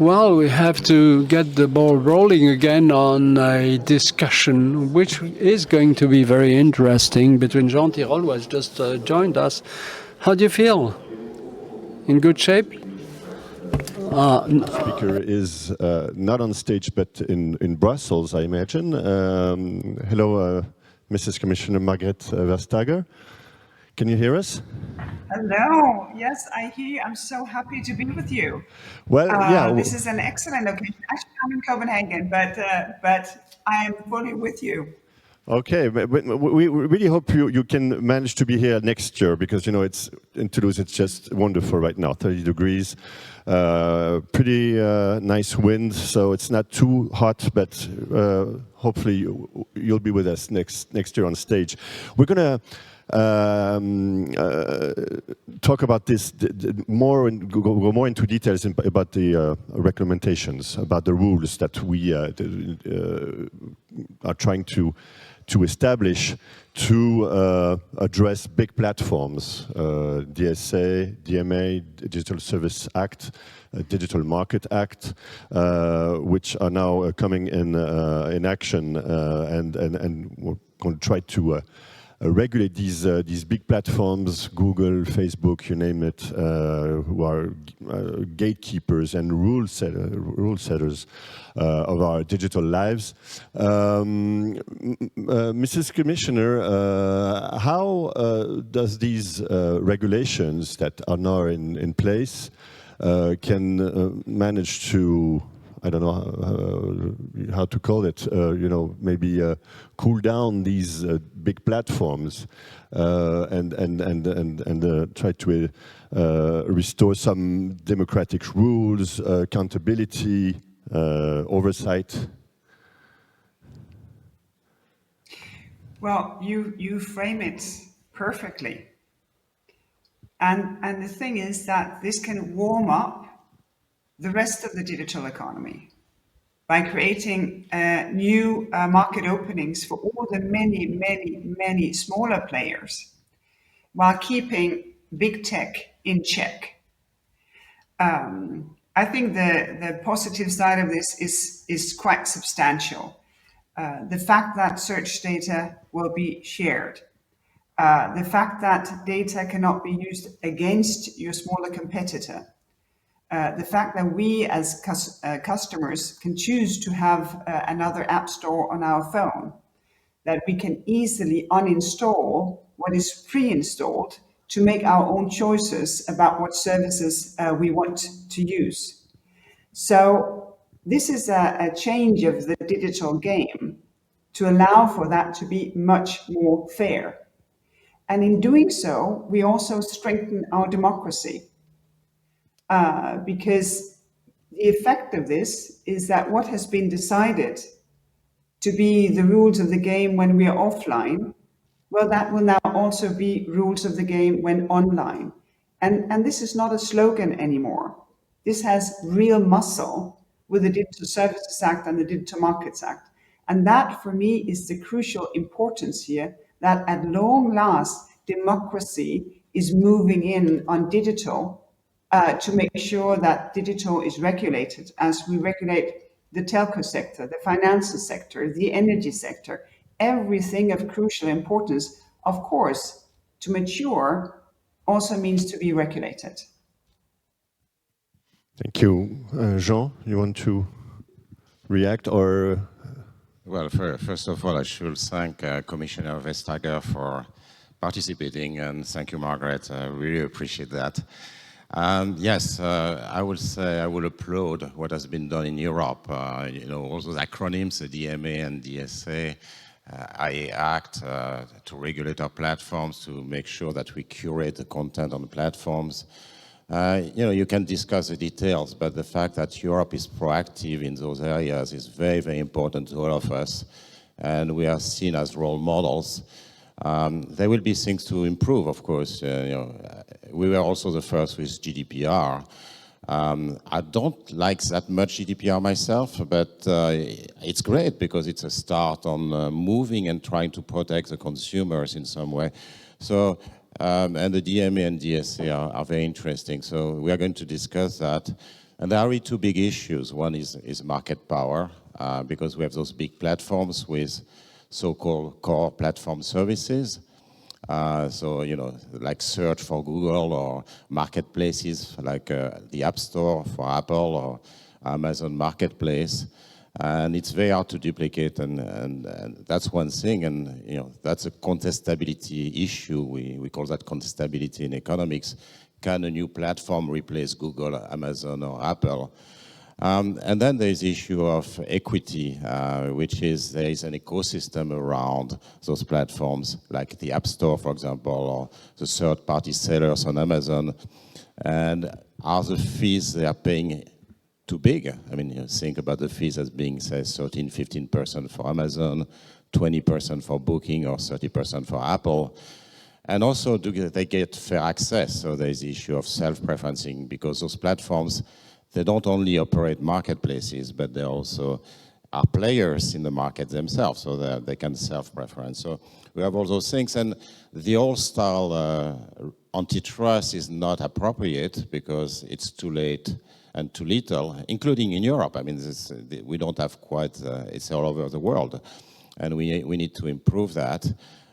Well, we have to get the ball rolling again on a discussion which is going to be very interesting between Jean Tirole, who has just joined us. How do you feel? In good shape? Speaker is not on stage, but in Brussels, I imagine. Hello, Mrs. Commissioner Margrethe Vestager. Can you hear us? Hello. Yes, I hear you. I'm so happy to be with you. Well, yeah. This is an excellent occasion. Actually, I'm in Copenhagen, but I am fully with you. Okay, but we really hope you can manage to be here next year, because you know it's in Toulouse. It's just wonderful right now. 30 degrees, pretty nice wind, so it's not too hot. But hopefully you'll be with us next year on stage. We're gonna talk about this more and go more into details about the recommendations, about the rules that we are trying to establish to address big platforms, DSA, DMA, Digital Service Act, Digital Market Act, which are now coming in action, and we're going to try to regulate these big platforms, Google, Facebook, you name it, who are gatekeepers and rule setters of our digital lives. Mrs. Commissioner, how does these regulations that are now in place can manage to, I don't know how to call it, you know, maybe cool down these big platforms and try to restore some democratic rules, accountability, oversight? Well, you frame it perfectly. And the thing is that this can warm up the rest of the digital economy by creating new market openings for all the many smaller players, while keeping big tech in check. I think the positive side of this is quite substantial. The fact that search data will be shared, the fact that data cannot be used against your smaller competitor, the fact that we as customers can choose to have another app store on our phone, that we can easily uninstall what is pre-installed to make our own choices about what services we want to use. So this is a change of the digital game to allow for that to be much more fair. And in doing so, we also strengthen our democracy. Because the effect of this is that what has been decided to be the rules of the game when we are offline, well, that will now also be rules of the game when online. And this is not a slogan anymore. This has real muscle with the Digital Services Act and the Digital Markets Act. And that, for me, is the crucial importance here, that at long last, democracy is moving in on digital to make sure that digital is regulated as we regulate the telco sector, the financial sector, the energy sector, everything of crucial importance. Of course, to mature also means to be regulated. Thank you. Jean, you want to react or? Well, first of all, I should thank Commissioner Vestager for participating, and thank you, Margrethe. I really appreciate that. Yes, I would say I will applaud what has been done in Europe. You know, all those acronyms, the DMA and DSA, IA Act, to regulate our platforms, to make sure that we curate the content on the platforms. You know, you can discuss the details, but the fact that Europe is proactive in those areas is very, very important to all of us, and we are seen as role models. There will be things to improve, of course. You know, we were also the first with GDPR. I don't like that much GDPR myself, but it's great because it's a start on moving and trying to protect the consumers in some way. So, and the DMA and DSA are very interesting. So we are going to discuss that. And there are really two big issues. One is market power, because we have those big platforms with so-called core platform services. So, you know, like search for Google, or marketplaces like the App Store for Apple or Amazon Marketplace. And it's very hard to duplicate, and that's one thing. And, you know, that's a contestability issue. We call that contestability in economics. Can a new platform replace Google, Amazon, or Apple? And then there's the issue of equity, which is there is an ecosystem around those platforms, like the App Store, for example, or the third-party sellers on Amazon. And are the fees they are paying too big? I mean, you think about the fees as being, say, 13, 15% for Amazon, 20% for Booking, or 30% for Apple. And also, do they get fair access? So there's the issue of self-preferencing, because those platforms, they don't only operate marketplaces, but they also are players in the market themselves, so that they can self-preference. So we have all those things, and the old-style antitrust is not appropriate because it's too late and too little, including in Europe. I mean, we don't have quite, it's all over the world, and we need to improve that.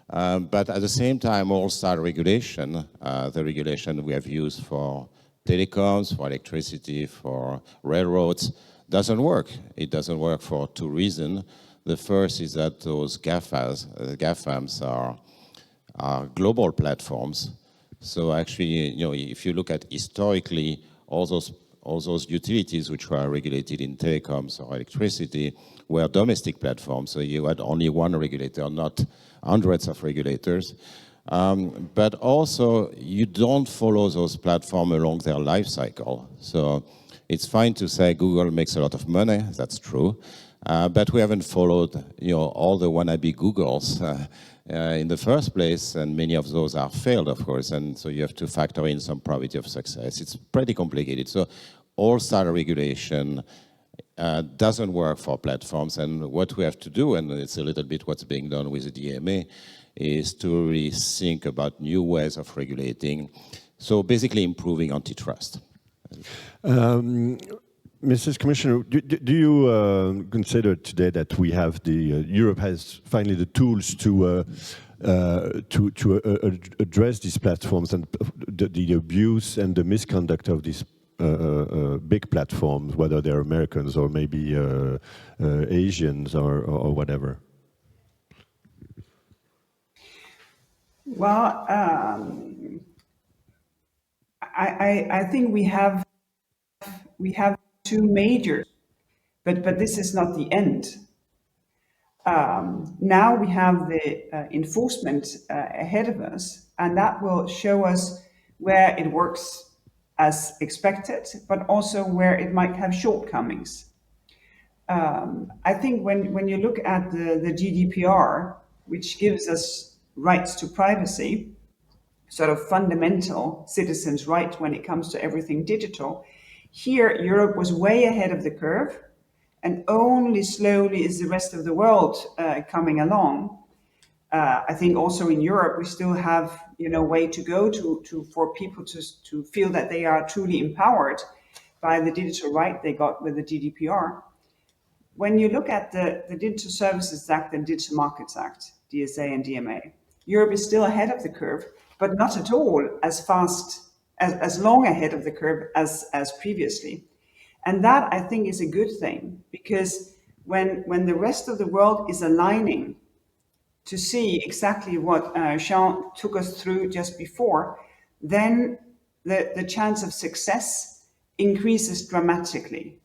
But at the same time, all-style regulation, the regulation we have used for telecoms, for electricity, for railroads, doesn't work. It doesn't work for two reasons. The first is that those GAFAMs are global platforms. So actually, you know, if you look at historically, all those utilities which were regulated in telecoms or electricity were domestic platforms. So you had only one regulator, not hundreds of regulators. But also, you don't follow those platforms along their life cycle. So it's fine to say Google makes a lot of money, that's true. But we haven't followed, you know, all the wannabe Googles in the first place, and many of those are failed, of course, and so you have to factor in some probability of success. It's pretty complicated. So all-star regulation doesn't work for platforms, and what we have to do, and it's a little bit what's being done with the DMA, is to really think about new ways of regulating. So basically improving antitrust. Mrs. Commissioner, do you consider today that we have Europe has finally the tools to address these platforms and the abuse and the misconduct of these big platforms, whether they're Americans or maybe Asians or whatever? Well, I think we have two major, but this is not the end. Now we have the enforcement ahead of us, and that will show us where it works as expected, but also where it might have shortcomings. I think when you look at the GDPR, which gives us rights to privacy, sort of fundamental citizens' right when it comes to everything digital, here Europe was way ahead of the curve, and only slowly is the rest of the world coming along. I think also in Europe we still have, you know, way to go for people to feel that they are truly empowered by the digital right they got with the GDPR. When you look at the Digital Services Act and Digital Markets Act, DSA and DMA, Europe is still ahead of the curve, but not at all as fast, as long ahead of the curve as previously. And that, I think, is a good thing, because when the rest of the world is aligning to see exactly what Jean took us through just before, then the chance of success increases dramatically.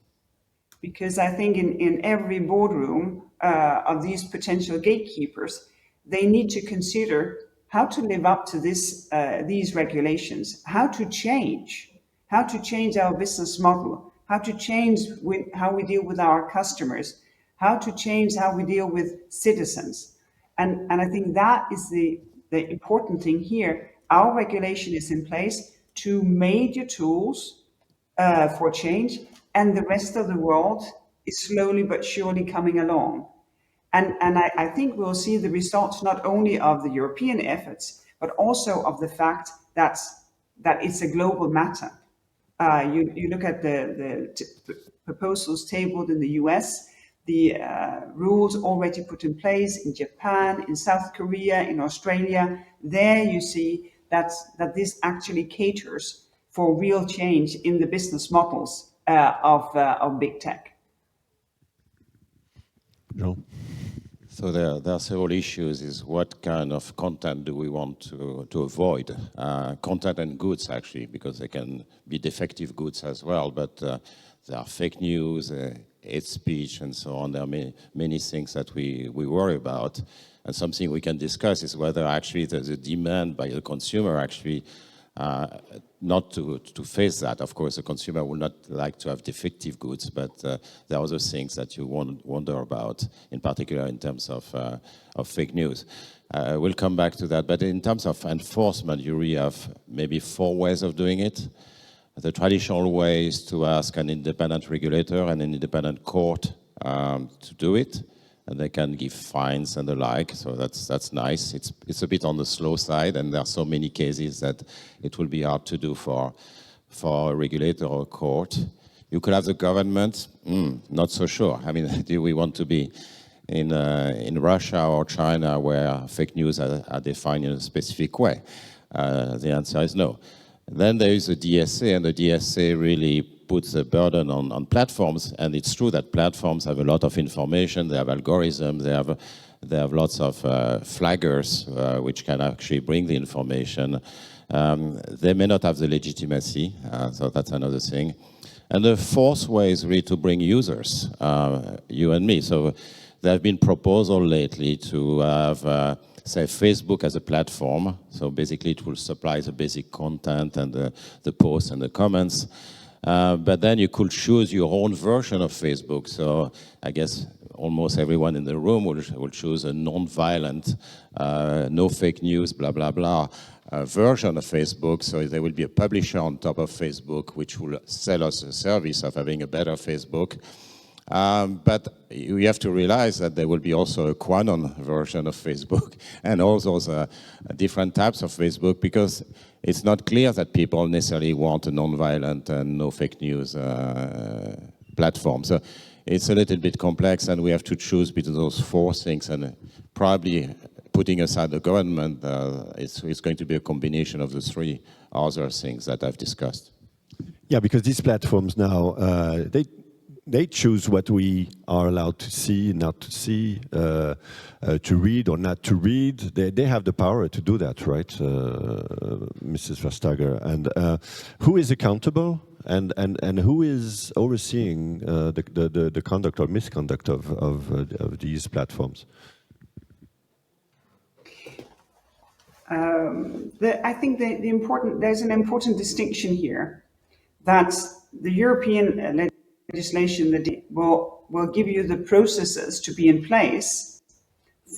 Because I think in every boardroom of these potential gatekeepers, they need to consider how to live up to these regulations, how to change our business model, how to change how we deal with our customers, how to change how we deal with citizens. And I think that is the important thing here. Our regulation is in place, two major tools for change, and the rest of the world is slowly but surely coming along. And I think we'll see the results not only of the European efforts, but also of the fact that it's a global matter. You look at the proposals tabled in the US, the rules already put in place in Japan, in South Korea, in Australia. There you see that this actually caters for real change in the business models of big tech. Jean? So there are several issues. Is what kind of content do we want to avoid? Content and goods, actually, because they can be defective goods as well. But there are fake news, hate speech, and so on. There are many things that we worry about. And something we can discuss is whether actually there's a demand by the consumer actually not to face that. Of course, the consumer will not like to have defective goods, but there are other things that you wonder about, in particular in terms of fake news. We'll come back to that. But in terms of enforcement, you really have maybe 4 ways of doing it. The traditional way is to ask an independent regulator and an independent court to do it, and they can give fines and the like. So that's nice. It's a bit on the slow side, and there are so many cases that it will be hard to do for a regulator or a court. You could have the government. Not so sure. I mean, do we want to be in Russia or China where fake news are defined in a specific way? The answer is no. Then there is the DSA, and the DSA really puts the burden on platforms, and it's true that platforms have a lot of information, they have algorithms, they have lots of flaggers which can actually bring the information. They may not have the legitimacy, so that's another thing. And the 4th way is really to bring users, you and me. So there have been proposals lately to have say Facebook as a platform. So basically it will supply the basic content and the posts and the comments. But then you could choose your own version of Facebook. So I guess almost everyone in the room will choose a non-violent, no fake news, blah, blah, blah, version of Facebook. So there will be a publisher on top of Facebook which will sell us a service of having a better Facebook. But you have to realize that there will be also a QAnon version of Facebook and all those different types of Facebook, because it's not clear that people necessarily want a non-violent and no fake news platform. So it's a little bit complex, and we have to choose between those 4 things, and probably putting aside the government, it's going to be a combination of the 3 other things that I've discussed. Yeah, because these platforms now, they choose what we are allowed to see, not to see, to read or not to read. They have the power to do that, right, Mrs. Vestager? And who is accountable, and who is overseeing the conduct or misconduct of these platforms? I think there's an important distinction here, that the European legislation that will give you the processes to be in place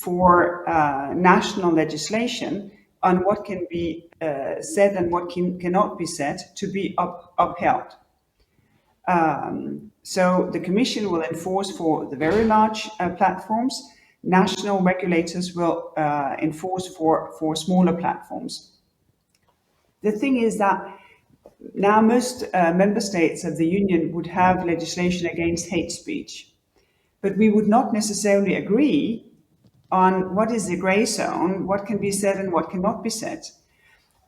for national legislation on what can be said and what cannot be said to be upheld. So the Commission will enforce for the very large platforms. National regulators will enforce for smaller platforms. The thing is that now most member states of the Union would have legislation against hate speech, but we would not necessarily agree on what is the grey zone, what can be said and what cannot be said.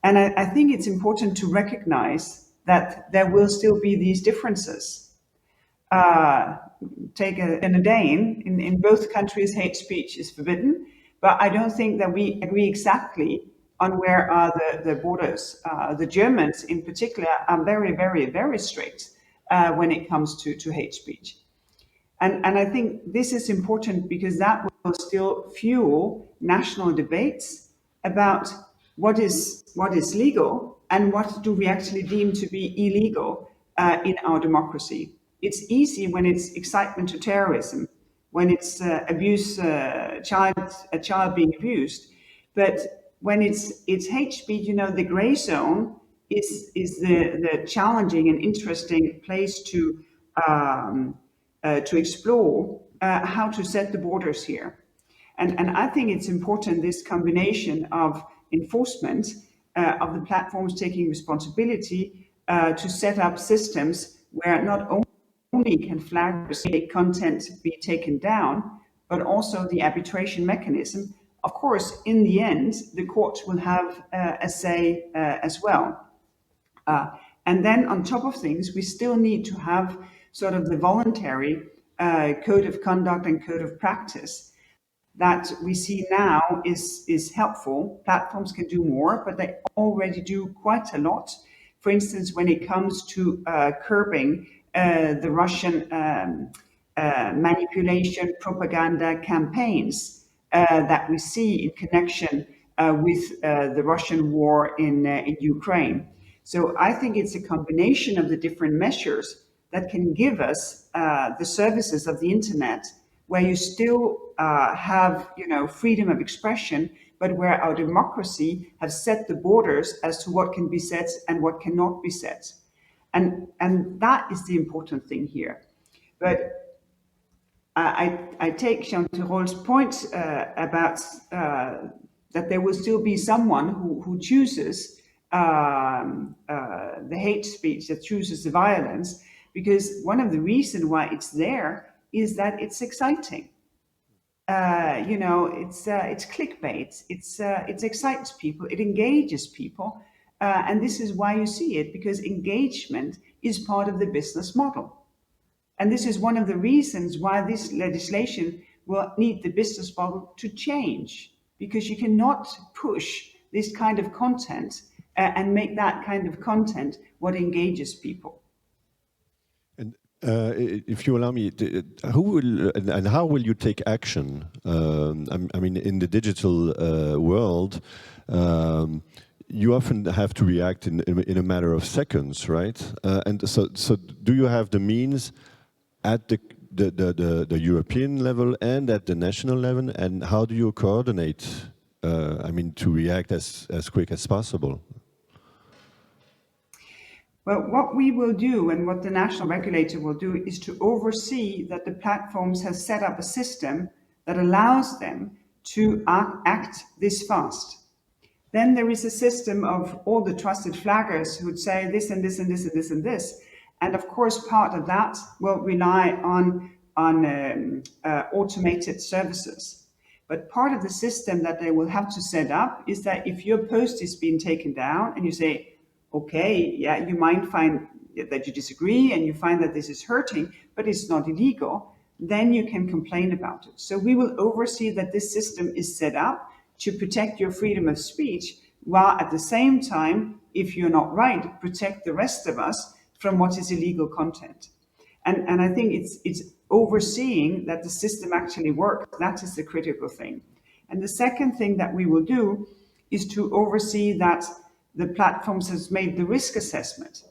And I think it's important to recognize that there will still be these differences. Take a Dane, in both countries hate speech is forbidden, but I don't think that we agree exactly on where are the borders. The Germans in particular are very, very, very strict when it comes to hate speech. And I think this is important because that will still fuel national debates about what is legal and what do we actually deem to be illegal in our democracy. It's easy when it's incitement to terrorism, when it's a child being abused, but when it's hate speech, the gray zone is the challenging and interesting place to explore how to set the borders here. And I think it's important, this combination of enforcement of the platforms taking responsibility to set up systems where not only can flaggers content be taken down, but also the arbitration mechanism. Of course, in the end, the court will have a say as well. And then on top of things, we still need to have sort of the voluntary code of conduct and code of practice that we see now is helpful. Platforms can do more, but they already do quite a lot. For instance, when it comes to curbing the Russian manipulation propaganda campaigns that we see in connection with the Russian war in Ukraine. So I think it's a combination of the different measures that can give us the services of the internet, where you still have, freedom of expression, but where our democracy has set the borders as to what can be said and what cannot be said. And that is the important thing here. But I take Jean Tirole's point about that there will still be someone who chooses the hate speech, that chooses the violence, because one of the reasons why it's there is that it's exciting. It's clickbait. It excites people. It engages people, and this is why you see it, because engagement is part of the business model. And this is one of the reasons why this legislation will need the business model to change, because you cannot push this kind of content and make that kind of content what engages people. And if you allow me, who will and how will you take action? I mean, in the digital world, you often have to react in a matter of seconds, right? And so do you have the means at the European level and at the national level, and how do you coordinate? To react as quick as possible. Well, what we will do and what the national regulator will do is to oversee that the platforms have set up a system that allows them to act this fast. Then there is a system of all the trusted flaggers who would say this and this and this and this and this. And of course, part of that will rely on automated services. But part of the system that they will have to set up is that if your post is being taken down and you say, okay, yeah, you might find that you disagree and you find that this is hurting, but it's not illegal, then you can complain about it. So we will oversee that this system is set up to protect your freedom of speech, while at the same time, if you're not right, protect the rest of us from what is illegal content. And I think it's overseeing that the system actually works. That is the critical thing. And the second thing that we will do is to oversee that the platforms has made the risk assessment.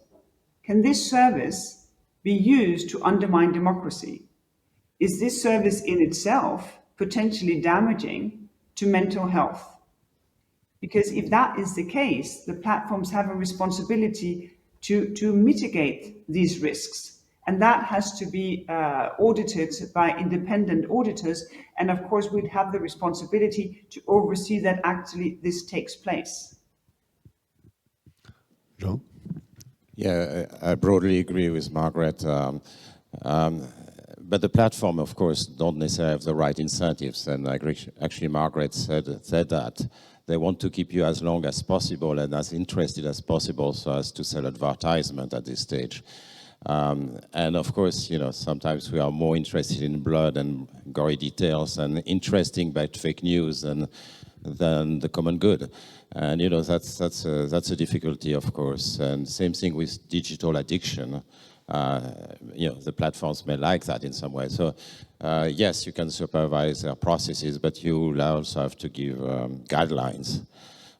Can this service be used to undermine democracy? Is this service in itself potentially damaging to mental health? Because if that is the case, the platforms have a responsibility to mitigate these risks. And that has to be audited by independent auditors. And of course, we'd have the responsibility to oversee that actually this takes place. Jean? Yeah, I broadly agree with Margrethe. But the platform, of course, don't necessarily have the right incentives. And actually, Margrethe said that they want to keep you as long as possible and as interested as possible so as to sell advertisement at this stage. And of course, sometimes we are more interested in blood and gory details and interesting about fake news than the common good. And that's a difficulty, of course. And same thing with digital addiction. The platforms may like that in some way. So yes, you can supervise their processes, but you will also have to give guidelines.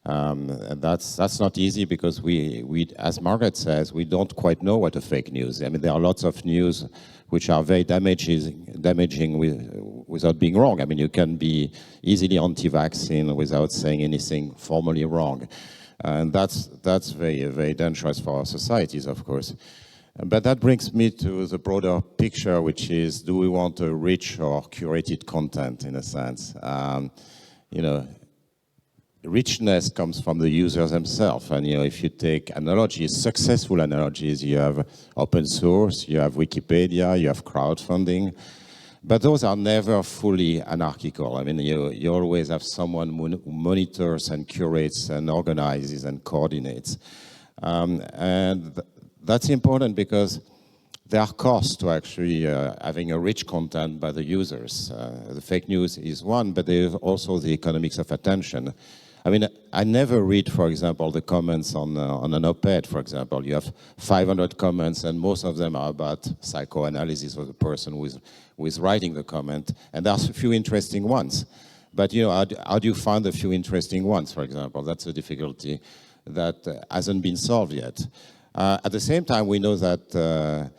And that's not easy because we, as Margrethe says, we don't quite know what a fake news. I mean, there are lots of news which are very damaging without being wrong. I mean, you can be easily anti-vaccine without saying anything formally wrong. And that's very, very dangerous for our societies, of course. But that brings me to the broader picture, which is, do we want a rich or curated content, in a sense? richness comes from the users themselves. And if you take analogies, successful analogies, you have open source, you have Wikipedia, you have crowdfunding, but those are never fully anarchical. I mean, you always have someone who monitors and curates and organizes and coordinates. And that's important because there are costs to actually having a rich content by the users. The fake news is one, but there's also the economics of attention. I mean, I never read, for example, the comments on an op-ed, for example. You have 500 comments, and most of them are about psychoanalysis of the person who is writing the comment, and there are a few interesting ones. But, how do you find a few interesting ones, for example? That's a difficulty that hasn't been solved yet. At the same time, we know that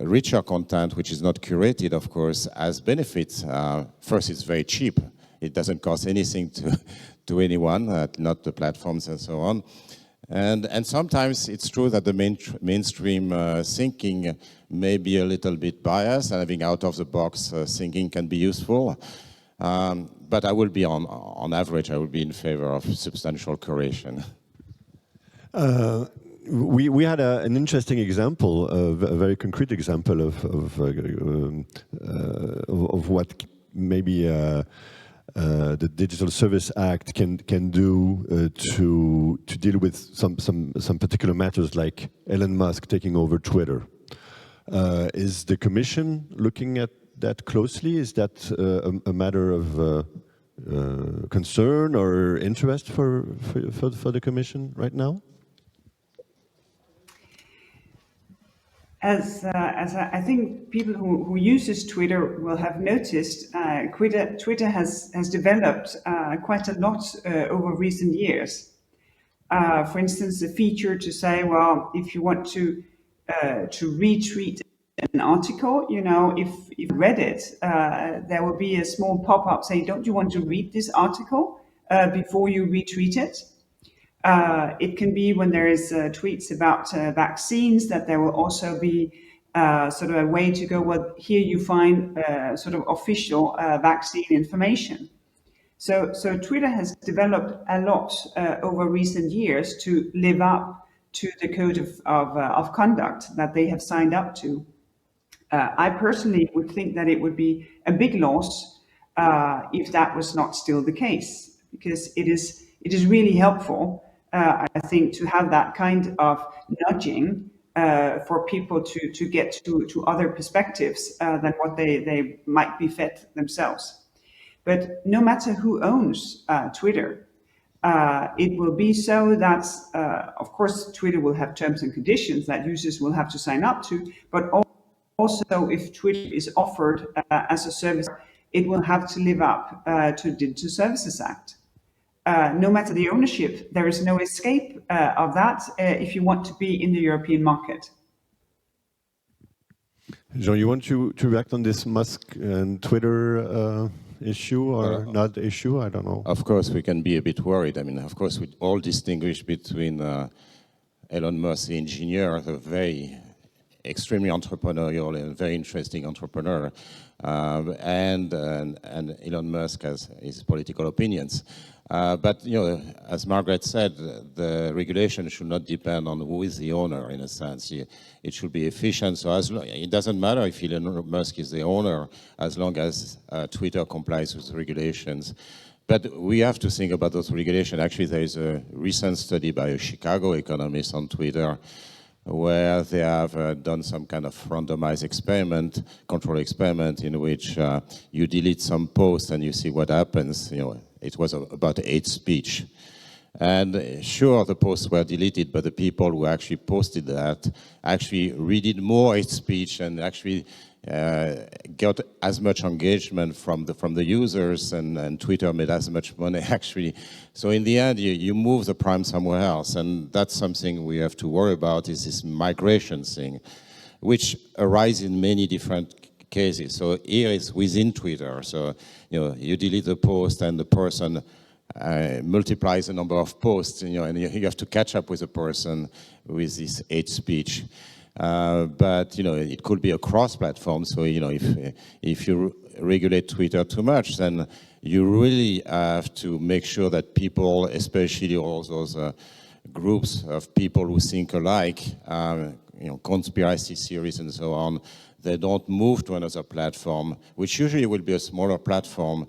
richer content, which is not curated, of course, has benefits. First, it's very cheap. It doesn't cost anything to anyone, not the platforms and so on. And sometimes it's true that the mainstream thinking may be a little bit biased, and having out-of-the-box thinking can be useful. But I will be, on average, I will be in favor of substantial curation. We had an interesting example, a very concrete example of what maybe the Digital Service Act can do to deal with some particular matters, like Elon Musk taking over Twitter. Is the Commission looking at that closely? Is that a matter of concern or interest for the Commission right now? As I think people who uses Twitter will have noticed, Twitter has developed quite a lot over recent years. For instance, the feature to say, well, if you want to retweet an article, if you read it, there will be a small pop-up saying, don't you want to read this article before you retweet it? It can be when there is tweets about vaccines, that there will also be sort of a way to go, well, here you find sort of official vaccine information. So Twitter has developed a lot over recent years to live up to the code of conduct that they have signed up to. I personally would think that it would be a big loss if that was not still the case, because it is really helpful, I think, to have that kind of nudging for people to get to other perspectives than what they might be fed themselves. But no matter who owns Twitter, it will be so that, of course, Twitter will have terms and conditions that users will have to sign up to, but also if Twitter is offered as a service, it will have to live up to the Digital Services Act. No matter the ownership, there is no escape of that if you want to be in the European market. Jean, you want to react on this Musk and Twitter issue or not issue? I don't know. Of course, we can be a bit worried. I mean, of course, we all distinguish between Elon Musk, the engineer, the very extremely entrepreneurial and very interesting entrepreneur, and Elon Musk has his political opinions. But, as Margrethe said, the regulation should not depend on who is the owner, in a sense. It should be efficient. So it doesn't matter if Elon Musk is the owner, as long as Twitter complies with the regulations. But we have to think about those regulations. Actually, there is a recent study by a Chicago economist on Twitter where they have done some kind of randomized experiment, control experiment, in which you delete some posts and you see what happens. It was about hate speech. And sure, the posts were deleted, but the people who actually posted that actually read it more hate speech and actually got as much engagement from the users, and Twitter made as much money actually. So in the end, you move the prime somewhere else, and that's something we have to worry about, is this migration thing, which arises in many different cases. So here it's within Twitter. So you delete the post, and the person multiplies the number of posts, and you have to catch up with the person with this hate speech. But it could be across platforms. So if you regulate Twitter too much, then you really have to make sure that people, especially all those groups of people who think alike, conspiracy theories and so on, they don't move to another platform, which usually will be a smaller platform,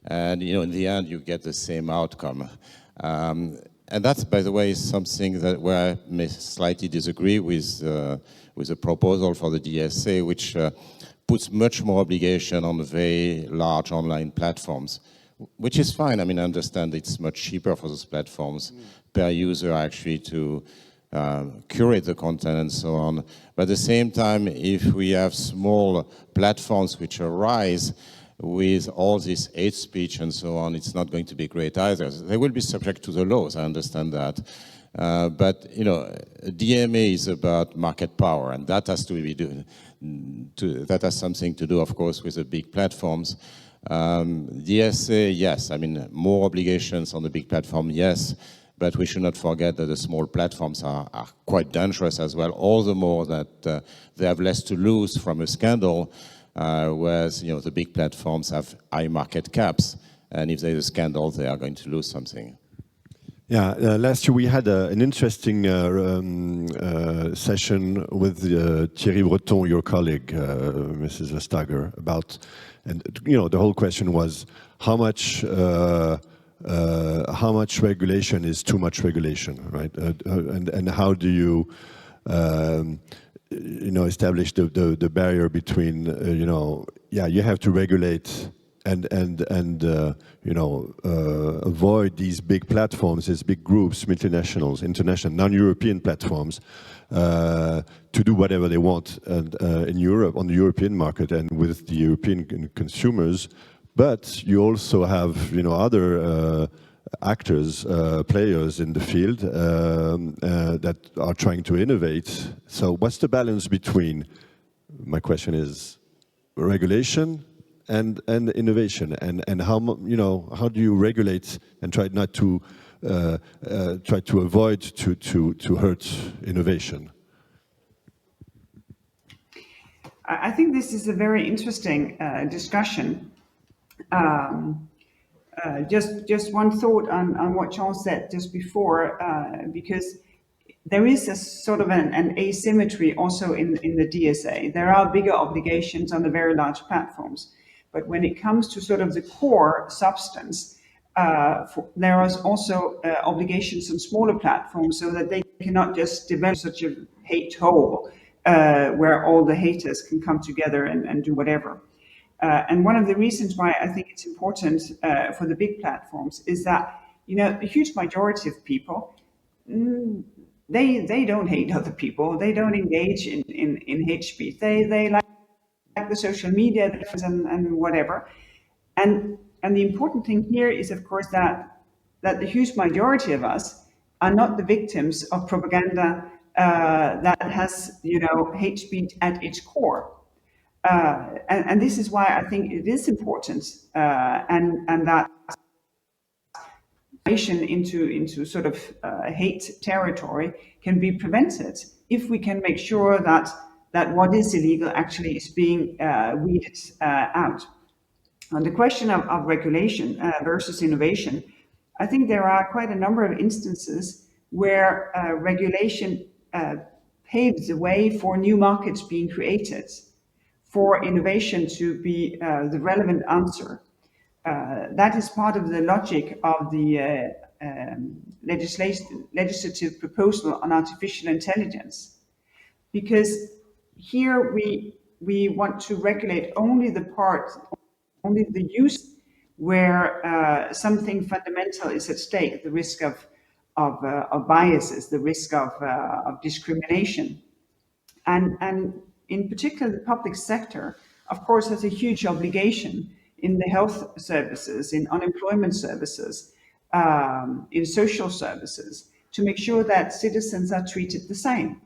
and in the end you get the same outcome. And that's, by the way, something that where I may slightly disagree with the proposal for the DSA, which puts much more obligation on very large online platforms, which is fine. I mean, I understand it's much cheaper for those platforms per user actually to curate the content and so on. But at the same time, if we have small platforms which arise with all this hate speech and so on, it's not going to be great either. They will be subject to the laws, I understand that. But, DMA is about market power, and that has to be that has something to do, of course, with the big platforms. DSA, yes, I mean, more obligations on the big platform, yes, but we should not forget that the small platforms are quite dangerous as well, all the more that they have less to lose from a scandal, whereas the big platforms have high market caps, and if there's a scandal, they are going to lose something. Yeah, last year we had an interesting session with Thierry Breton, your colleague, Mrs. Vestager, about, and the whole question was how much regulation is too much regulation, right? And how do you establish the barrier between you have to regulate and avoid these big platforms, these big groups, multinationals, international, non-European platforms, to do whatever they want in Europe, on the European market and with the European consumers. But you also have other actors, players in the field that are trying to innovate. So what's the balance between, my question is, regulation and innovation, and how do you regulate and try not to avoid to hurt innovation? I think this is a very interesting discussion. Just one thought on what Jean said just before, because there is a sort of an asymmetry also in the DSA. There are bigger obligations on the very large platforms, but when it comes to sort of the core substance, there is also obligations on smaller platforms so that they cannot just develop such a hate hole where all the haters can come together and do whatever. And one of the reasons why I think it's important for the big platforms is that, a huge majority of people, they don't hate other people. They don't engage in hate speech. They like the social media and whatever. And the important thing here is, of course, that the huge majority of us are not the victims of propaganda that has, hate speech at its core. And this is why I think it is important, and that into sort of hate territory can be prevented if we can make sure that what is illegal actually is being weeded out. On the question of regulation versus innovation, I think there are quite a number of instances where regulation paves the way for new markets being created, for innovation to be the relevant answer. That is part of the logic of the legislative proposal on artificial intelligence, because here we want to regulate only the use where something fundamental is at stake, the risk of biases, the risk of discrimination, and in particular the public sector, of course, has a huge obligation in the health services, in unemployment services, in social services, to make sure that citizens are treated the same.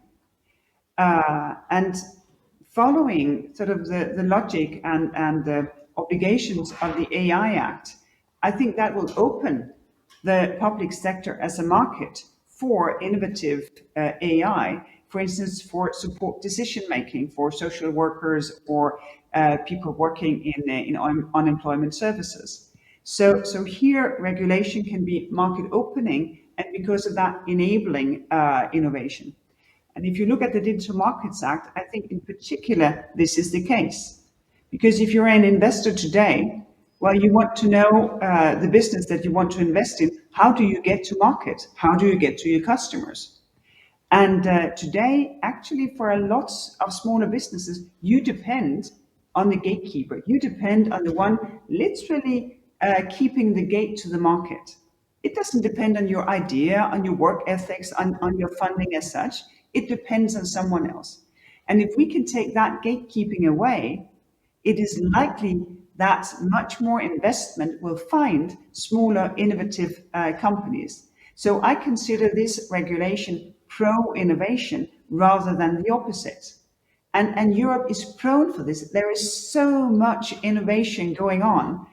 And following sort of the logic and the obligations of the AI Act, I think that will open the public sector as a market for innovative AI, for instance, for support decision making for social workers or people working in unemployment services. So here regulation can be market opening, and because of that, enabling innovation. And if you look at the Digital Markets Act, I think in particular this is the case. Because if you're an investor today, well, you want to know the business that you want to invest in. How do you get to market? How do you get to your customers? And today, actually, for a lot of smaller businesses, you depend on the gatekeeper. You depend on the one literally keeping the gate to the market. It doesn't depend on your idea, on your work ethics, on your funding as such. It depends on someone else. And if we can take that gatekeeping away, it is likely that much more investment will find smaller, innovative companies. So I consider this regulation pro-innovation rather than the opposite. And Europe is prone for this. There is so much innovation going on.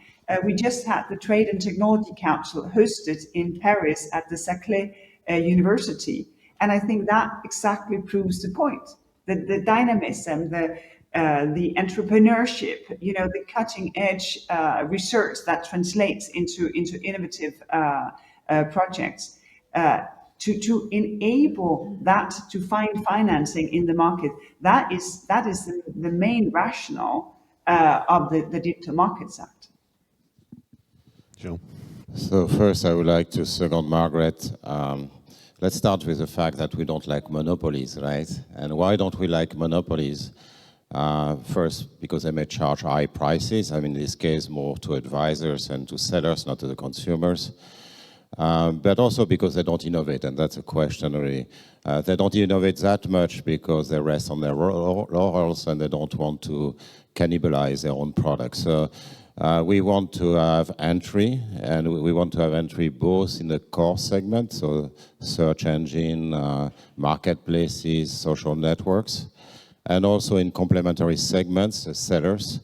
We just had the Trade and Technology Council hosted in Paris at the Saclay University. And I think that exactly proves the point. The dynamism, the entrepreneurship, the cutting edge research that translates into innovative projects. To enable that to find financing in the market, that is the main rationale of the Digital Markets Act. Gilles. So first, I would like to second Margrethe. Let's start with the fact that we don't like monopolies, right? And why don't we like monopolies? First, because they may charge high prices. I mean, in this case, more to advisors and to sellers, not to the consumers. But also because they don't innovate, and that's a question really. They don't innovate that much because they rest on their laurels and they don't want to cannibalize their own products. So we want to have entry, and we want to have entry both in the core segment, so search engine, marketplaces, social networks, and also in complementary segments, sellers.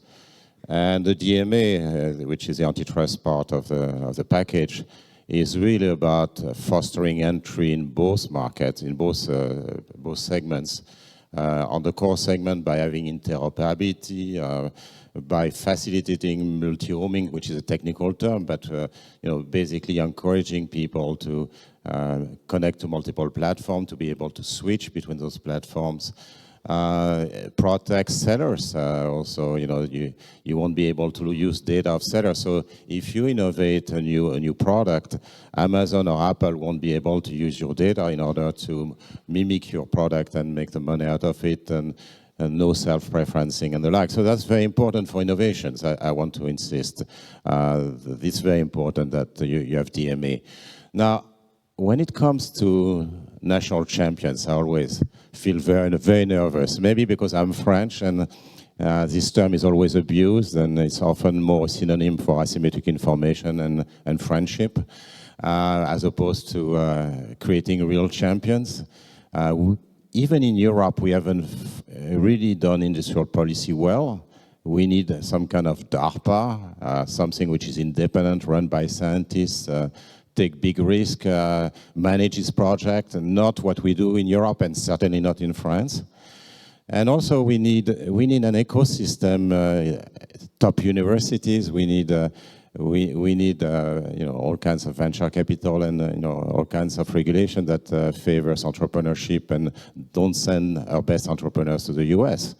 And the DMA, which is the antitrust part of the package, is really about fostering entry in both markets, in both segments. On the core segment by having interoperability, by facilitating multi-roaming, which is a technical term, but basically encouraging people to connect to multiple platforms, to be able to switch between those platforms. Protect sellers also, you won't be able to use data of sellers. So if you innovate a new product, Amazon or Apple won't be able to use your data in order to mimic your product and make the money out of it, and no self-preferencing and the like. So that's very important for innovations. I want to insist. It's very important that you have DMA. Now, when it comes to national champions, I always feel very nervous. Maybe because I'm French and this term is always abused, and it's often more synonym for asymmetric information and friendship, as opposed to creating real champions. Even in Europe, we haven't really done industrial policy well. We need some kind of DARPA, something which is independent, run by scientists, take big risk, manage this project, and not what we do in Europe, and certainly not in France. And also we need an ecosystem, top universities. We need all kinds of venture capital and all kinds of regulation that favors entrepreneurship and don't send our best entrepreneurs to the US.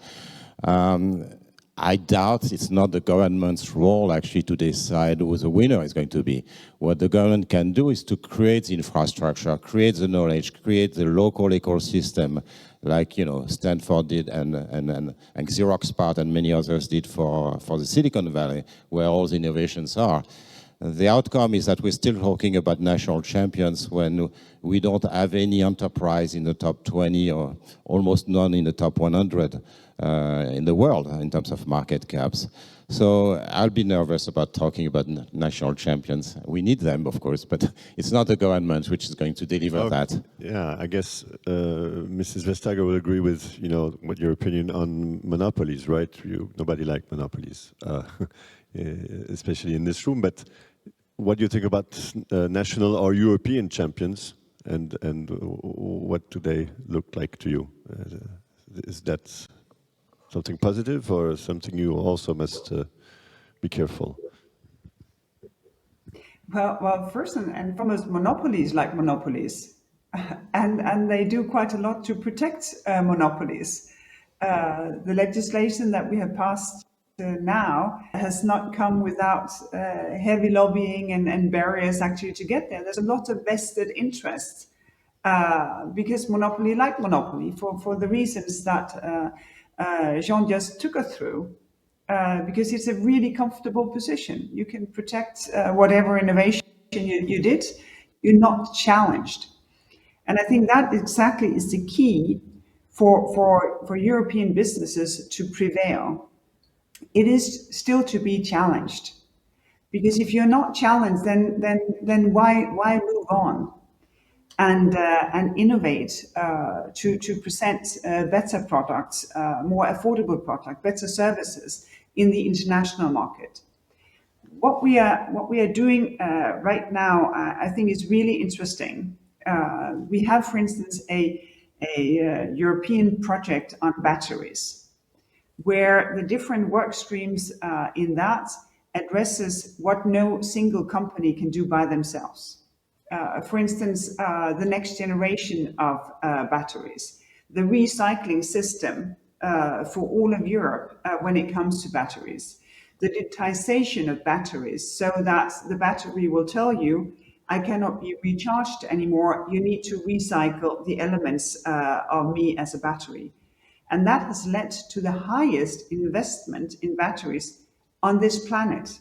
I doubt it's not the government's role actually to decide who the winner is going to be. What the government can do is to create the infrastructure, create the knowledge, create the local ecosystem, like Stanford did and Xerox part and many others did for the Silicon Valley, where all the innovations are. The outcome is that we're still talking about national champions when we don't have any enterprise in the top 20 or almost none in the top 100 in the world in terms of market caps. So I'll be nervous about talking about national champions. We need them, of course, but it's not the government which is going to deliver that. Yeah, I guess Mrs. Vestager will agree with what your opinion on monopolies, right? Nobody likes monopolies, especially in this room. But what do you think about national or European champions? and what do they look like to you? Is that something positive or something you also must be careful? Well, first and foremost, monopolies like monopolies, and they do quite a lot to protect monopolies. The legislation that we have passed now has not come without heavy lobbying and barriers actually to get there. There's a lot of vested interest because monopoly like monopoly for the reasons that Jean just took us through. Because it's a really comfortable position. You can protect whatever innovation you did, you're not challenged. And I think that exactly is the key for European businesses to prevail. It is still to be challenged. Because if you're not challenged, then why move on and innovate to present better products, more affordable products, better services in the international market. What we are doing right now, I think, is really interesting. We have, for instance, a European project on batteries, where the different work streams in that addresses what no single company can do by themselves. For instance, the next generation of batteries, the recycling system for all of Europe when it comes to batteries, the digitization of batteries so that the battery will tell you, I cannot be recharged anymore, you need to recycle the elements of me as a battery. And that has led to the highest investment in batteries on this planet.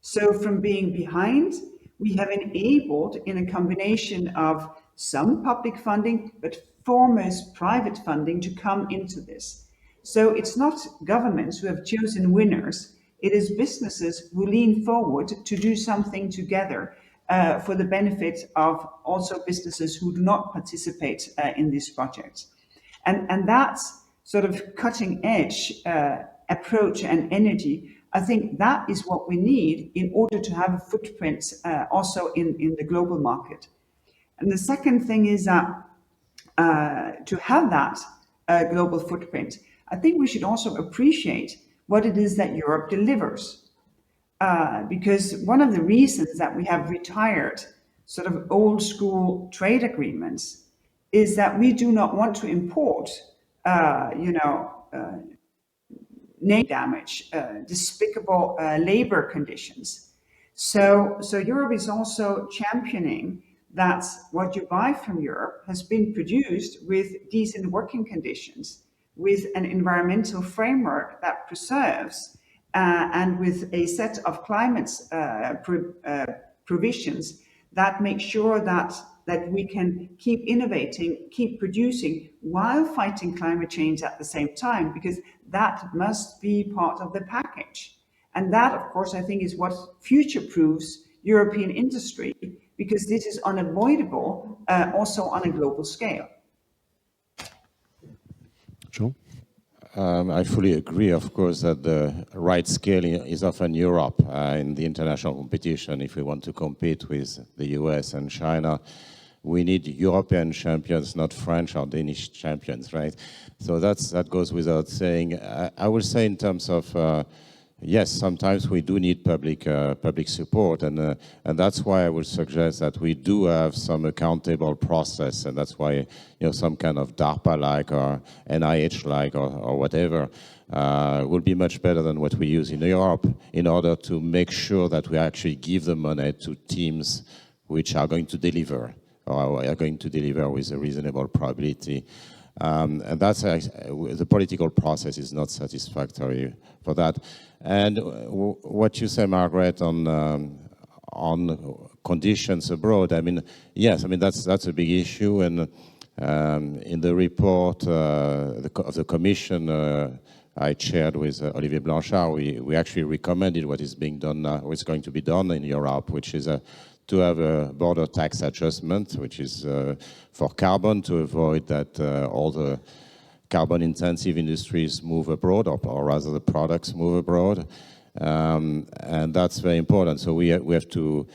So from being behind, we have enabled, in a combination of some public funding, but foremost private funding, to come into this. So it's not governments who have chosen winners, it is businesses who lean forward to do something together for the benefit of also businesses who do not participate in this project. And that sort of cutting edge approach and energy, I think that is what we need in order to have a footprint also in the global market. And the second thing is that to have that global footprint, I think we should also appreciate what it is that Europe delivers. Because one of the reasons that we have retired sort of old school trade agreements is that we do not want to import, name damage, despicable labor conditions. So Europe is also championing that what you buy from Europe has been produced with decent working conditions, with an environmental framework that preserves, and with a set of climate provisions that make sure that we can keep innovating, keep producing while fighting climate change at the same time, because that must be part of the package. And that, of course, I think is what future-proofs European industry, because this is unavoidable also on a global scale. Sure. I fully agree, of course, that the right scale is often Europe in the international competition. If we want to compete with the US and China, we need European champions, not French or Danish champions, right? So that goes without saying. I would say in terms of, yes, sometimes we do need public support, and that's why I would suggest that we do have some accountable process, and that's why some kind of DARPA-like or NIH-like or whatever will be much better than what we use in Europe, in order to make sure that we actually give the money to teams which are going to deliver, or are going to deliver with a reasonable probability. And that's the political process is not satisfactory for that. And what you say, Margrethe, on conditions abroad, I mean, yes, I mean that's a big issue. And in the report of the Commission I chaired with Olivier Blanchard, we actually recommended what is being done now, what's going to be done in Europe, which is to have a border tax adjustment, which is for carbon, to avoid that all the carbon-intensive industries move abroad, or rather the products move abroad, and that's very important. So we have to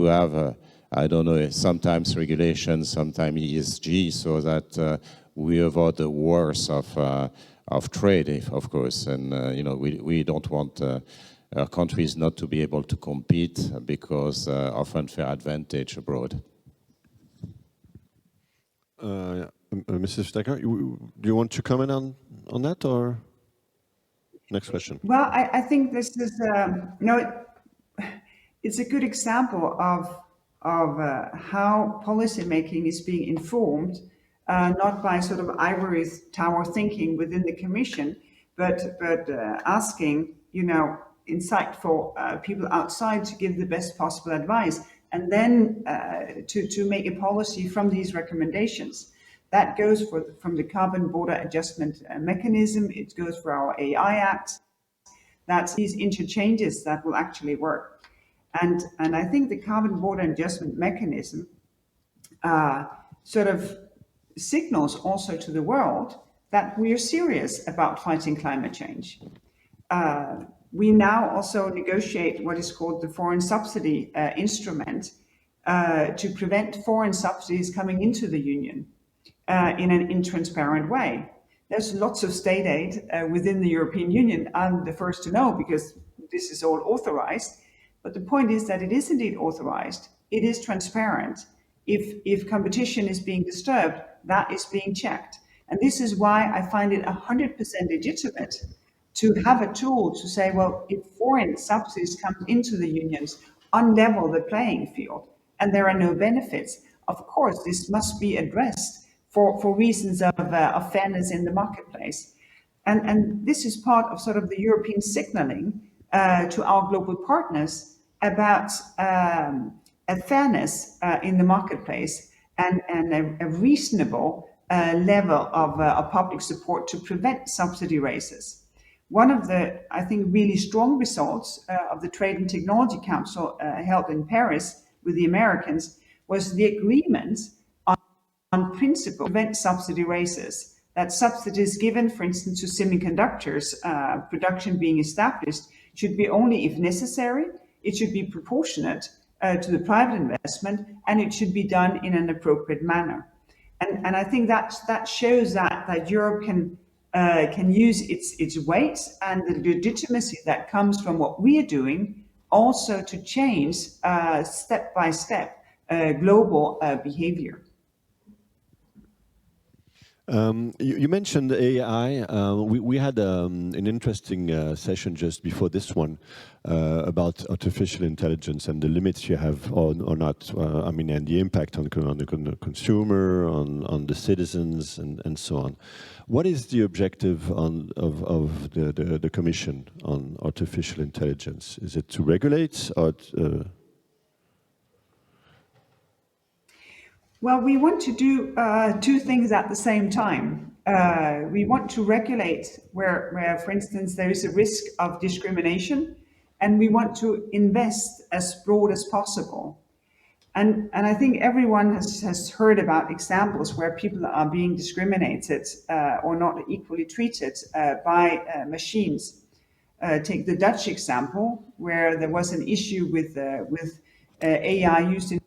have I don't know, sometimes regulation, sometimes ESG, so that we avoid the worst of trade, of course. And you know, we don't want our countries not to be able to compete because of unfair advantage abroad. Mrs. Vestager, do you want to comment on that, or next question? Well, I think this is, it's a good example of how policymaking is being informed, not by sort of ivory tower thinking within the Commission, but asking, you know, insightful people outside to give the best possible advice, and then to make a policy from these recommendations. That goes from the carbon border adjustment mechanism. It goes for our AI Act. That's these interchanges that will actually work. And I think the carbon border adjustment mechanism sort of signals also to the world that we are serious about fighting climate change. We now also negotiate what is called the foreign subsidy instrument to prevent foreign subsidies coming into the Union in an intransparent way. There's lots of state aid within the European Union. I'm the first to know because this is all authorized. But the point is that it is indeed authorized. It is transparent. If competition is being disturbed, that is being checked. And this is why I find it 100% legitimate to have a tool to say, well, if foreign subsidies come into the unions, unlevel the playing field, and there are no benefits, of course, this must be addressed for reasons of fairness in the marketplace. And this is part of sort of the European signaling to our global partners about a fairness in the marketplace and a reasonable level of public support to prevent subsidy raises. One of the, I think, really strong results of the Trade and Technology Council held in Paris with the Americans was the agreement on principle to prevent subsidy raises. That subsidies given, for instance, to semiconductors, production being established, should be only if necessary, it should be proportionate to the private investment, and it should be done in an appropriate manner. And I think that shows that Europe can use its weight and the legitimacy that comes from what we are doing also to change step by step global behavior. You mentioned AI. We had an interesting session just before this one about artificial intelligence and the limits you have or not. I mean, and the impact on the consumer, on the citizens, and so on. What is the objective of the Commission on artificial intelligence? Is it to regulate or? Well, we want to do two things at the same time. We want to regulate where, for instance, there is a risk of discrimination, and we want to invest as broad as possible. And I think everyone has heard about examples where people are being discriminated or not equally treated by machines. Take the Dutch example, where there was an issue with AI used in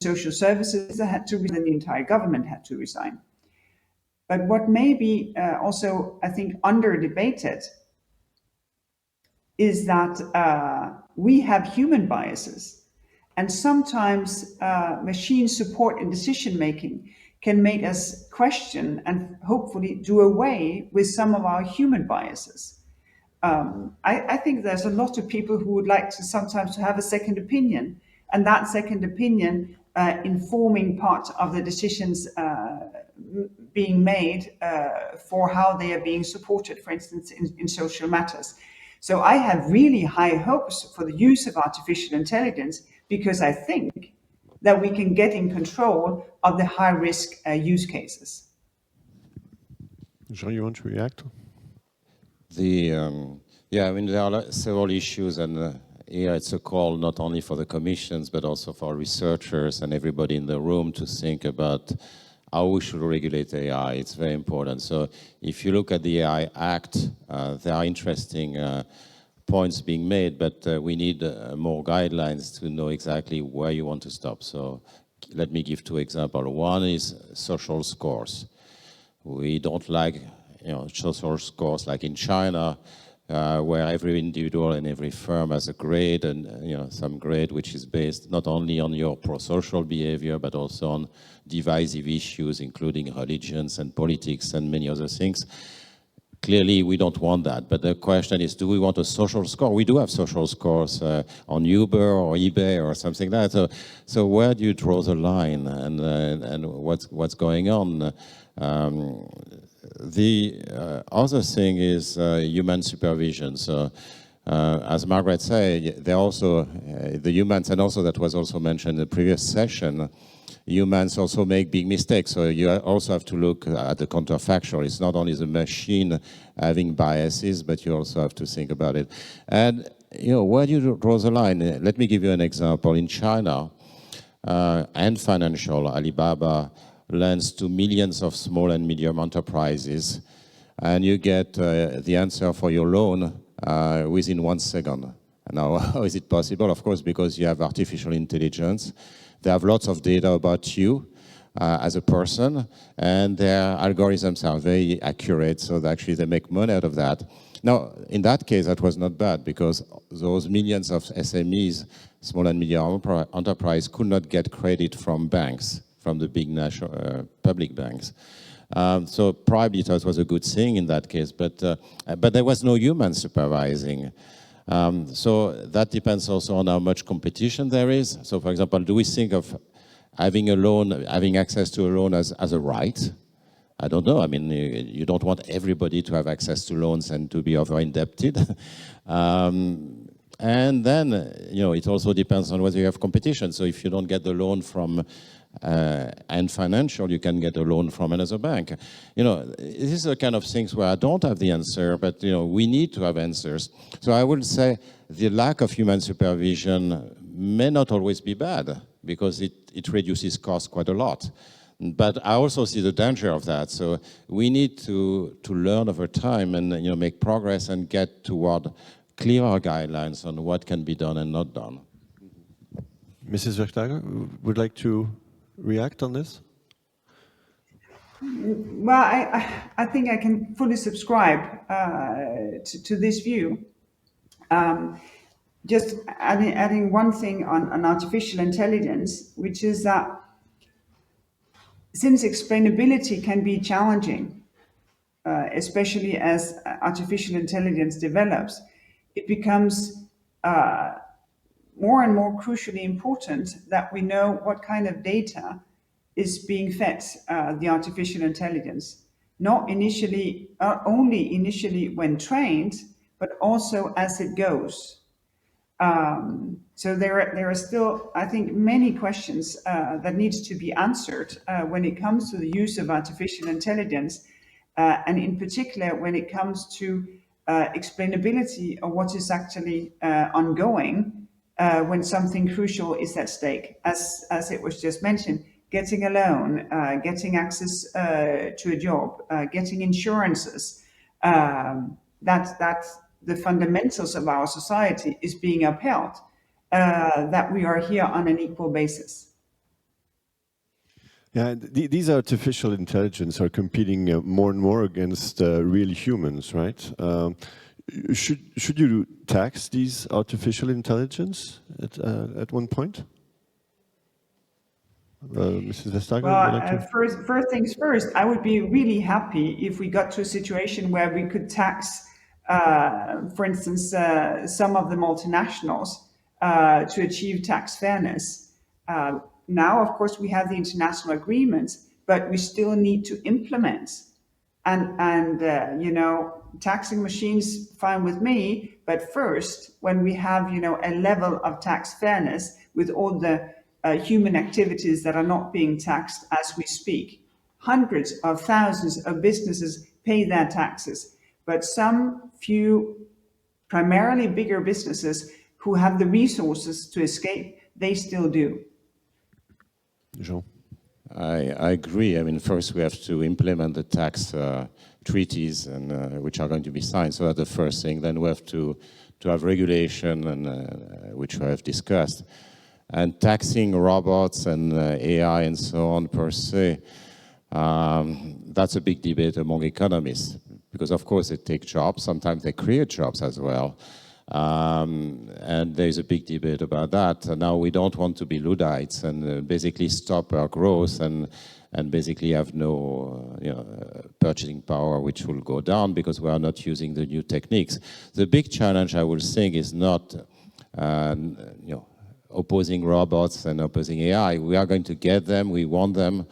social services that had to resign, and the entire government had to resign. But what may be also, I think, under debated is that we have human biases, and sometimes machine support in decision making can make us question and hopefully do away with some of our human biases. I think there's a lot of people who would like to sometimes have a second opinion, and that second opinion informing part of the decisions being made for how they are being supported, for instance, in social matters. So I have really high hopes for the use of artificial intelligence, because I think that we can get in control of the high-risk use cases. Jean, you want to react? Yeah, I mean, there are several issues, and here it's a call not only for the commissions, but also for researchers and everybody in the room to think about how we should regulate AI. It's very important. So if you look at the AI Act, there are interesting points being made, but we need more guidelines to know exactly where you want to stop. So let me give two examples. One is social scores. We don't like social scores like in China, where every individual and every firm has a grade, and some grade which is based not only on your pro-social behavior, but also on divisive issues, including religions and politics and many other things. Clearly, we don't want that. But the question is, do we want a social score? We do have social scores on Uber or eBay or something like that. So where do you draw the line, and what's going on? The other thing is human supervision. So, as Margrethe said, they're also the humans, and also that was also mentioned in the previous session. Humans also make big mistakes, so you also have to look at the counterfactual. It's not only the machine having biases, but you also have to think about it. And where do you draw the line? Let me give you an example. In China, and financial, Alibaba lends to millions of small and medium enterprises, and you get the answer for your loan within 1 second. Now, how is it possible? Of course, because you have artificial intelligence. They have lots of data about you as a person, and their algorithms are very accurate, so that actually they make money out of that. Now, in that case, that was not bad, because those millions of SMEs, small and medium enterprise, could not get credit from banks, from the big national public banks. So probably it was a good thing in that case, but there was no human supervising. So that depends also on how much competition there is. So for example, do we think of having a loan, having access to a loan as a right? I don't know. I mean, you don't want everybody to have access to loans and to be over-indebted. And then, it also depends on whether you have competition. So if you don't get the loan from and financial, you can get a loan from another bank. These are the kind of things where I don't have the answer, but we need to have answers. So I would say the lack of human supervision may not always be bad, because it reduces costs quite a lot. But I also see the danger of that. So we need to learn over time and make progress and get toward clearer guidelines on what can be done and not done. Mrs. Vestager, would like to react on this? Well, I think I can fully subscribe to this view. Just adding one thing on artificial intelligence, which is that since explainability can be challenging, especially as artificial intelligence develops, it becomes more and more crucially important that we know what kind of data is being fed the artificial intelligence, not only initially when trained, but also as it goes. So there are still, I think, many questions that needs to be answered when it comes to the use of artificial intelligence, and in particular when it comes to explainability of what is actually ongoing when something crucial is at stake. As it was just mentioned, getting a loan, getting access to a job, getting insurances, that the fundamentals of our society is being upheld, that we are here on an equal basis. Yeah, these artificial intelligence are competing more and more against real humans, right? Should you tax these artificial intelligence at one point? Mrs. Vestager, well, first things first, I would be really happy if we got to a situation where we could tax, for instance, some of the multinationals to achieve tax fairness. Now, of course, we have the international agreements, but we still need to implement. And taxing machines, fine with me. But first, when we have, a level of tax fairness with all the human activities that are not being taxed as we speak, hundreds of thousands of businesses pay their taxes, but some few, primarily bigger businesses who have the resources to escape, they still do. Jean? I agree. I mean, first we have to implement the tax treaties and which are going to be signed. So that's the first thing. Then we have to to have regulation, and which we have discussed. And taxing robots and AI and so on per se, that's a big debate among economists, because of course they take jobs, sometimes they create jobs as well. And there's a big debate about that. And now we don't want to be Luddites and basically stop our growth and basically have no purchasing power, which will go down because we are not using the new techniques. The big challenge, I would think, is not opposing robots and opposing AI. We are going to get them, we want them.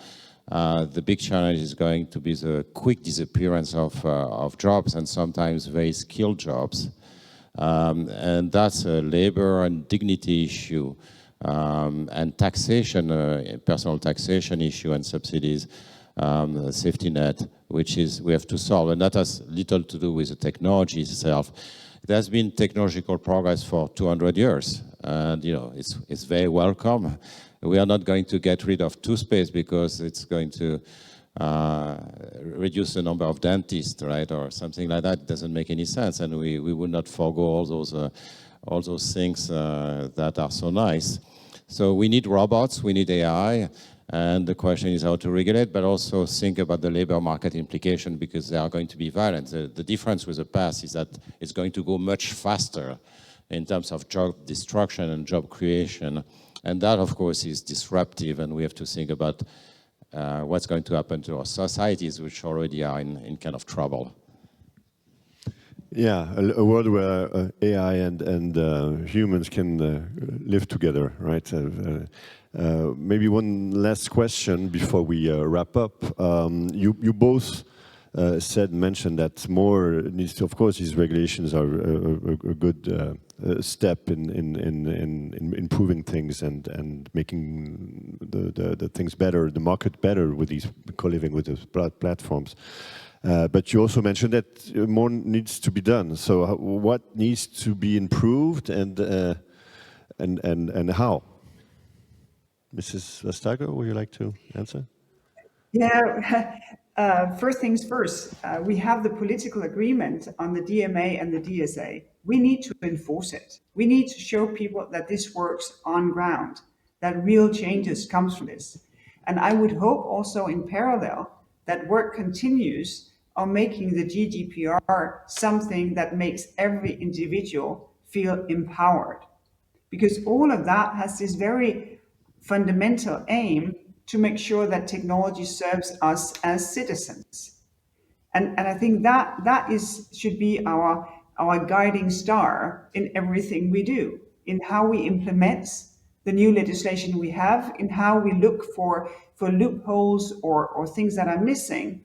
The big challenge is going to be the quick disappearance of jobs, and sometimes very skilled jobs. And that's a labor and dignity issue, and taxation, personal taxation issue and subsidies, safety net, which is we have to solve. And that has little to do with the technology itself. There's been technological progress for 200 years, and it's very welcome. We are not going to get rid of toothpaste because it's going to reduce the number of dentists, right, or something like that. It doesn't make any sense, and we would not forego all those things that are so nice. So we need robots, we need AI, and the question is how to regulate, but also think about the labor market implication, because they are going to be violent. The difference with the past is that it's going to go much faster in terms of job destruction and job creation, and that, of course, is disruptive, and we have to think about what's going to happen to our societies, which already are in kind of trouble. Yeah, a world where AI and humans can live together, right? Maybe one last question before we wrap up. You both mentioned that more needs to, of course, these regulations are a good step in improving things and making the things better, the market better with these co-living with these platforms. But you also mentioned that more needs to be done. So what needs to be improved and how? Mrs. Vestager, would you like to answer? Yeah, first things first, we have the political agreement on the DMA and the DSA. We need to enforce it. We need to show people that this works on ground, that real changes comes from this. And I would hope also in parallel that work continues on making the GDPR something that makes every individual feel empowered. Because all of that has this very fundamental aim to make sure that technology serves us as citizens. And I think that should be our guiding star in everything we do, in how we implement the new legislation we have, in how we look for loopholes or things that are missing.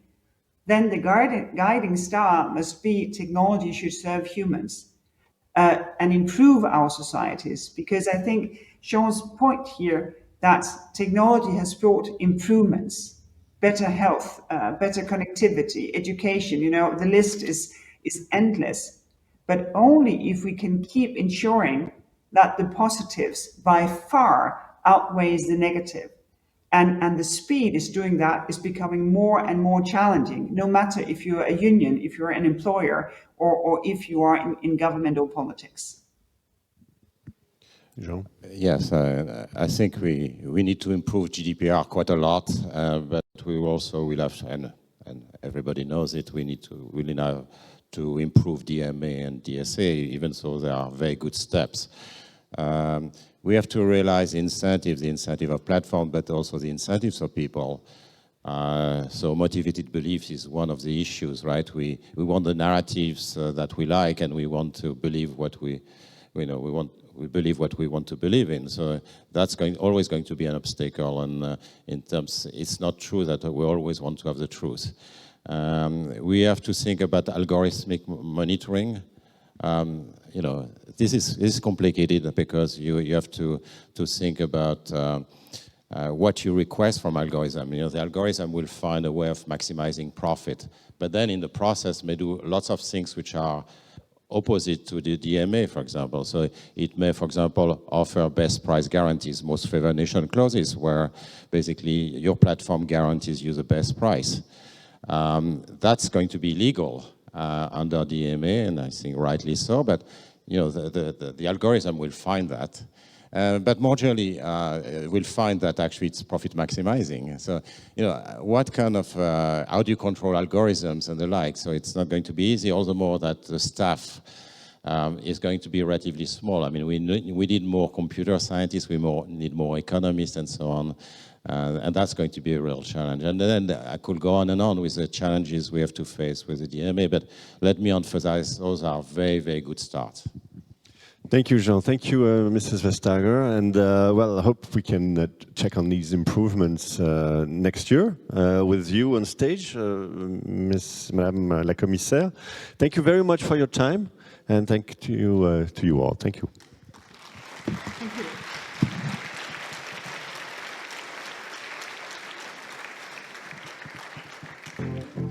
Then the guiding star must be technology should serve humans and improve our societies. Because I think Sean's point here that technology has brought improvements, better health, better connectivity, education, the list is endless. But only if we can keep ensuring that the positives by far outweighs the negative. And the speed is doing that is becoming more and more challenging, no matter if you're a union, if you're an employer, or if you are in government or politics. Jean? Yes, I think we need to improve GDPR quite a lot, but we also will have, and everybody knows it, we need to really now to improve DMA and DSA, even though they are very good steps. We have to realize the incentive of platform, but also the incentives of people. So motivated beliefs is one of the issues, right? We want the narratives that we like, and we want to believe what we believe what we want to believe in. So that's always going to be an obstacle. And in terms, it's not true that we always want to have the truth. We have to think about algorithmic monitoring. This is complicated because you have to think about what you request from algorithm. The algorithm will find a way of maximizing profit, but then in the process may do lots of things which are opposite to the DMA, for example. So it may, for example, offer best price guarantees, most favored nation clauses, where basically your platform guarantees you the best price. That's going to be legal under DMA, and I think rightly so, but the algorithm will find that. But more generally, we'll find that actually it's profit maximizing. So, what kind of, how do you control algorithms and the like? So it's not going to be easy, all the more that the staff is going to be relatively small. I mean, we need more computer scientists, we need more economists and so on. And that's going to be a real challenge. And then I could go on and on with the challenges we have to face with the DMA, but let me emphasize those are very, very good starts. Thank you, Jean. Thank you, Mrs. Vestager. And well, I hope we can check on these improvements next year with you on stage, Madame la Commissaire. Thank you very much for your time, and thank you to you all. Thank you. Thank you.